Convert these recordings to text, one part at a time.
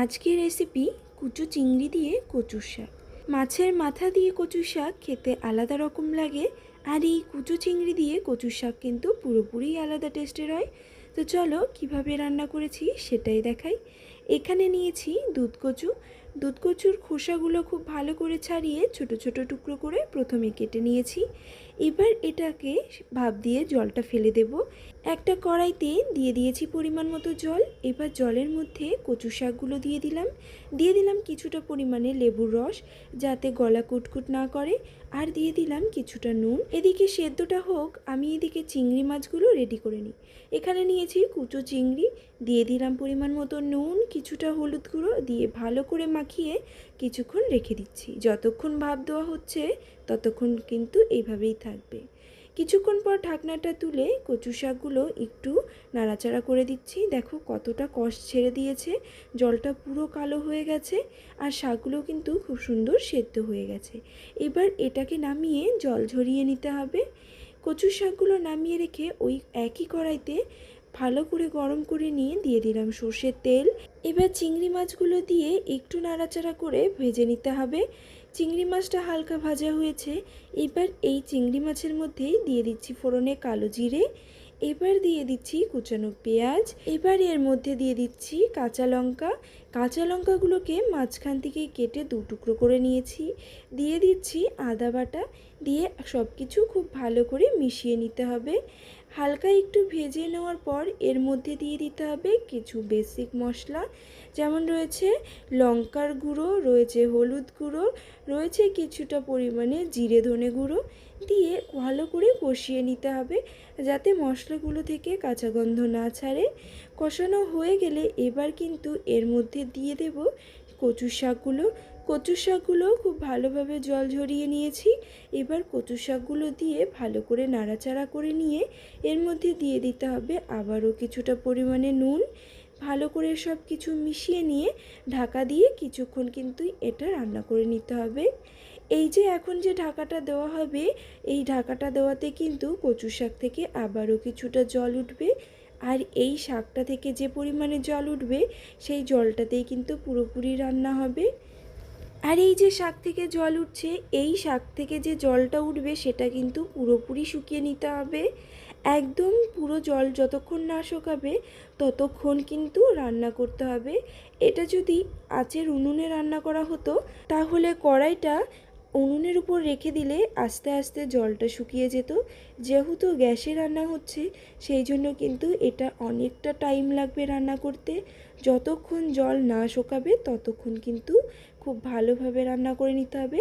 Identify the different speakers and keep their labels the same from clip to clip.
Speaker 1: আজকের রেসিপি কুচো চিংড়ি দিয়ে কচুর শাক। মাছের মাথা দিয়ে কচুর শাক খেতে আলাদা রকম লাগে, আর এই কুচো চিংড়ি দিয়ে কচুর শাক কিন্তু পুরোপুরি আলাদা টেস্টের হয়। তো চলো কিভাবে রান্না করেছি সেটাই দেখাই। এখানে নিয়েছি দুধ কচু। দুধ কচুর খোসাগুলো খুব ভালো করে ছাড়িয়ে ছোট ছোট টুকরো করে প্রথমে কেটে নিয়েছি। এবার এটাকে ভাপ দিয়ে জলটা ফেলে দেব। একটা কড়াইতে দিয়ে দিয়েছি পরিমাণ মতো জল। এবার জলের মধ্যে কচু শাকগুলো দিয়ে দিলাম কিছুটা পরিমাণে লেবুর রস, যাতে গলা কুটকুট না করে, আর দিয়ে দিলাম কিছুটা নুন। এদিকে সেদ্ধটা হোক, আমি এদিকে চিংড়ি মাছগুলো রেডি করে নিই। এখানে নিয়েছি কুচো চিংড়ি, দিয়ে দিলাম পরিমাণ মতো নুন, কিছুটা হলুদ গুঁড়ো দিয়ে ভালো করে মাখিয়ে কিছুক্ষণ রেখে দিচ্ছি। যতক্ষণ ভাপ দেওয়া হচ্ছে ততক্ষণ কিন্তু এইভাবেই থাকবে। কিছুক্ষণ পর ঢাকনাটা তুলে কচু শাকগুলো একটু নাড়াচাড়া করে দিচ্ছি। দেখো কতটা কষ ছেড়ে দিয়েছে, জলটা পুরো কালো হয়ে গেছে, আর শাকগুলো কিন্তু খুব সুন্দর সেদ্ধ হয়ে গেছে। এবার এটাকে নামিয়ে জল ঝরিয়ে নিতে হবে। কচু শাকগুলো নামিয়ে রেখে ওই একই কড়াইতে ভালো করে গরম করে নিয়ে দিয়ে দিলাম সর্ষের তেল। এবার চিংড়ি মাছগুলো দিয়ে একটু নাড়াচাড়া করে ভেজে নিতে হবে। চিংড়ি মাছটা হালকা ভাজা হয়েছে, এবার এই চিংড়ি মাছের মধ্যে দিয়ে দিচ্ছি ফোড়নে কালো জিরে, এবার দিয়ে দিচ্ছি কুচানো পেঁয়াজ, এবার এর মধ্যে দিয়ে দিচ্ছি কাঁচা লঙ্কা। কাঁচা লঙ্কাগুলোকে মাঝখান থেকে কেটে দু টুকরো করে নিয়েছি। দিয়ে দিচ্ছি আদা বাটা, দিয়ে সব কিছু খুব ভালো করে মিশিয়ে নিতে হবে। হালকা একটু ভেজে নেওয়ার পর এর মধ্যে দিয়ে দিতে হবে কিছু বেসিক মশলা, যেমন রয়েছে লঙ্কার গুঁড়ো, রয়েছে হলুদ গুঁড়ো, রয়েছে কিছুটা পরিমাণে জিরে ধনে গুঁড়ো, দিয়ে ভালো করে কষিয়ে নিতে হবে যাতে মশলাগুলো থেকে কাঁচা গন্ধ না ছাড়ে। কষানো হয়ে গেলে এবার কিন্তু এর মধ্যে দিয়ে দেব কচু শাকগুলো। কচু শাকগুলো খুব ভালোভাবে জল ঝরিয়ে নিয়েছি। এবার কচু শাকগুলো দিয়ে ভালো করে নাড়াচাড়া করে নিয়ে এর মধ্যে দিয়ে দিতে হবে আবারও কিছুটা পরিমাণে নুন। ভালো করে সব কিছু মিশিয়ে নিয়ে ঢাকা দিয়ে কিছুক্ষণ কিন্তু এটা রান্না করে নিতে হবে। এই যে এখন যে ঢাকাটা দেওয়া হবে, এই ঢাকাটা দেওয়াতে কিন্তু কচু শাক থেকে আবারও কিছুটা জল উঠবে, আর এই শাকটা থেকে যে পরিমাণে জল উঠবে সেই জলটাতেই কিন্তু পুরোপুরি রান্না হবে। আর এই যে শাক থেকে জল উঠছে, এই শাক থেকে যে জলটা উঠবে সেটা কিন্তু পুরোপুরি শুকিয়ে নিতে হবে। একদম পুরো জল যতক্ষণ না শুকাবে ততক্ষণ কিন্তু রান্না করতে হবে। এটা যদি আঁচের উনুনে রান্না করা হতো তাহলে কড়াইটা উনুনের উপর রেখে দিলে আস্তে আস্তে জলটা শুকিয়ে যেত। যেহেতু গ্যাসে রান্না হচ্ছে সেই জন্য কিন্তু এটা অনেকটা টাইম লাগবে রান্না করতে। যতক্ষণ জল না শুকাবে ততক্ষণ কিন্তু খুব ভালোভাবে রান্না করে নিতে হবে।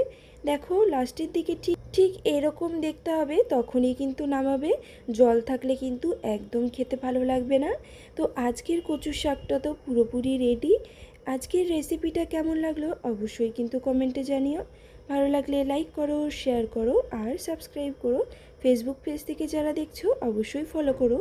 Speaker 1: দেখো লাস্টের দিকে ঠিক এরকম দেখতে হবে, তখনই কিন্তু নামাবে। জল থাকলে কিন্তু একদম খেতে ভালো লাগবে না। তো আজকের কচুর শাকটা তো পুরোপুরি রেডি। আজকের রেসিপিটা কেমন লাগলো অবশ্যই কিন্তু কমেন্টে জানিও। ভালো লাগলে লাইক করো, শেয়ার করো, আর সাবস্ক্রাইব করো। ফেসবুক পেজ থেকে যারা দেখছো অবশ্যই ফলো করো।